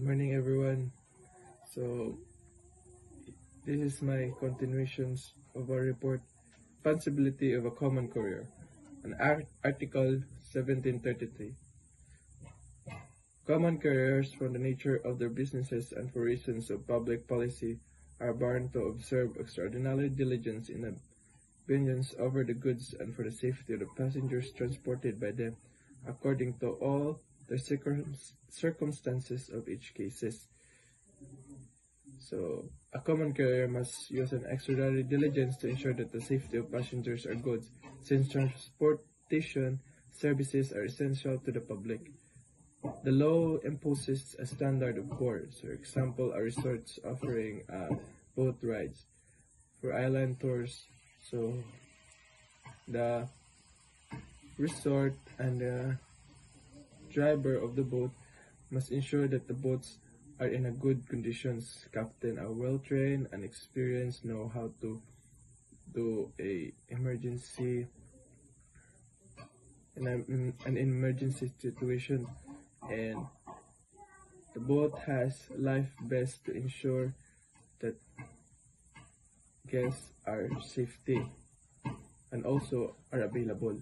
Good morning, everyone. So, this is my continuations of our report, Responsibility of a Common Courier, an Article 1733. Common couriers, from the nature of their businesses and for reasons of public policy, are bound to observe extraordinary diligence in abundance over the goods and for the safety of the passengers transported by them, according to all the circumstances of each cases. So, a common carrier must use an extraordinary diligence to ensure that the safety of passengers or goods, since transportation services are essential to the public. The law imposes a standard of care. For example, a resorts offering boat rides for island tours. So, the resort and the driver of the boat must ensure that the boats are in a good conditions. Captain are well trained and experienced, know how to do an emergency situation, and the boat has life vest to ensure that guests are safety and also are available.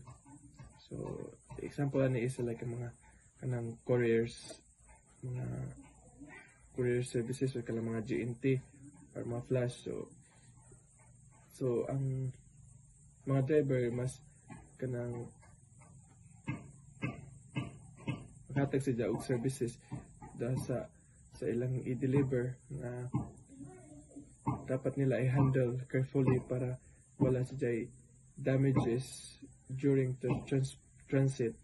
So the example ani is like mga kanang courier services o kanang mga GNT or mga flash. So ang mga driver mas kanang maghatag sa og services dahil sa ilang i-deliver na dapat nila i-handle carefully para wala sa damages during the transit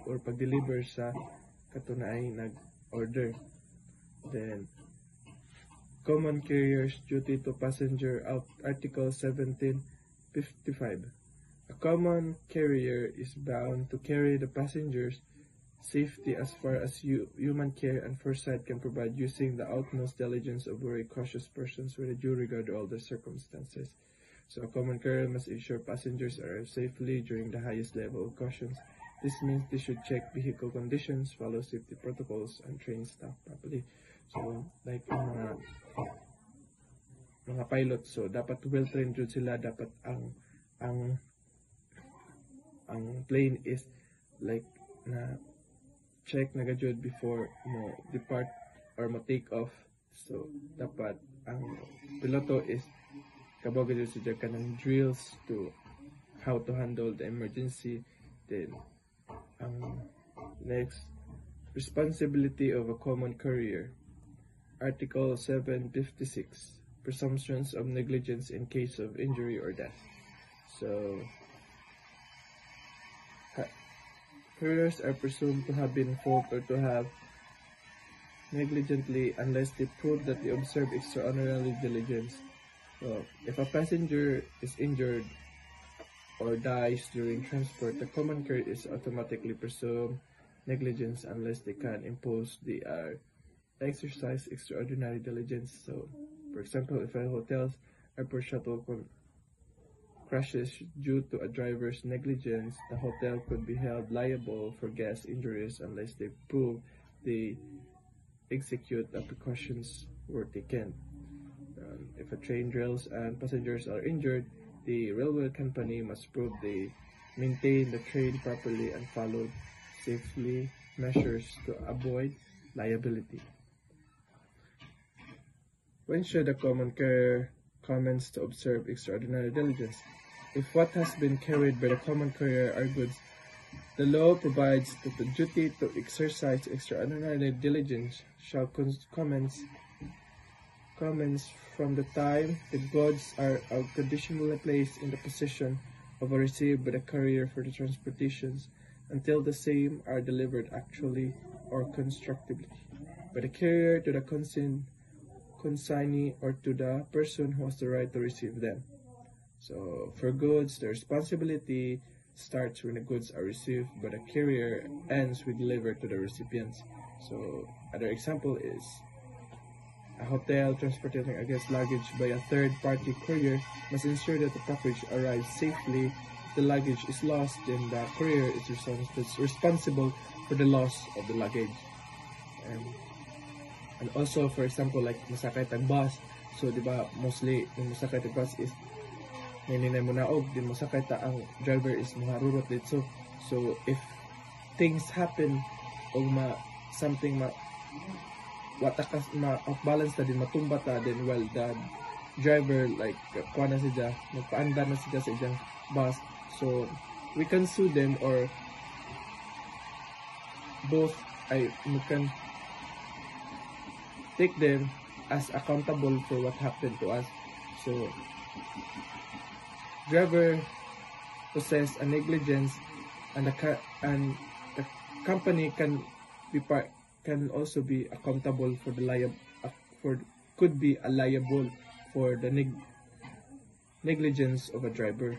or pag-deliver sa katunay nag-order. Then, common carriers duty to passenger Article 1755. A common carrier is bound to carry the passengers' safety as far as human care and foresight can provide, using the utmost diligence of very cautious persons with a due regard to all the circumstances. So, a common carrier must ensure passengers arrive safely during the highest level of cautions. This means they should check vehicle conditions, follow safety protocols, and train staff properly. So, like mga pilot, so dapat well-trained jud sila. Dapat ang plane is like na check na gajud before mo depart or mo take off. So, dapat ang piloto is kabog jud sa kanang drills to how to handle the emergency. Then, next, responsibility of a common courier. Article 756. Presumptions of negligence in case of injury or death. So, couriers are presumed to have been at fault or to have negligently unless they prove that they observe extraordinary diligence. So, if a passenger is injured or dies during transport, the common courier is automatically presumed negligence unless they can impose the exercise extraordinary diligence. So, for example, if a hotel's airport shuttle crashes due to a driver's negligence, the hotel could be held liable for guest injuries unless they prove they execute the precautions were taken. If a train derails and passengers are injured, the railway company must prove they maintain the train properly and followed safely measures to avoid liability. When should a common carrier commence to observe extraordinary diligence? If what has been carried by the common carrier are goods, the law provides that the duty to exercise extraordinary diligence shall commence from the time the goods are conditionally placed in the possession of or received by the carrier for the transportations until the same are delivered actually or constructively by the carrier to the consignee or to the person who has the right to receive them. So, for goods, the responsibility starts when the goods are received by the carrier, ends with delivered to the recipients. So, another example is a hotel transporting a guest luggage by a third-party courier must ensure that the package arrives safely. If the luggage is lost, then the courier is responsible for the loss of the luggage. And also, for example, like masakay tag bus. So, di ba, mostly, yung masakay tag bus is naninay mo naog, din masakay ta ang driver is maharurot dito. So, if things happen, o something watakas, ma-off-balance ta din, matumba ta din, well, the driver, like, kuha na siya, magpaanda na siya sa iyang bus. So, we can sue them, or both, we can take them as accountable for what happened to us. So, driver possess a negligence, and the company can also be accountable for the could be liable for the negligence of a driver.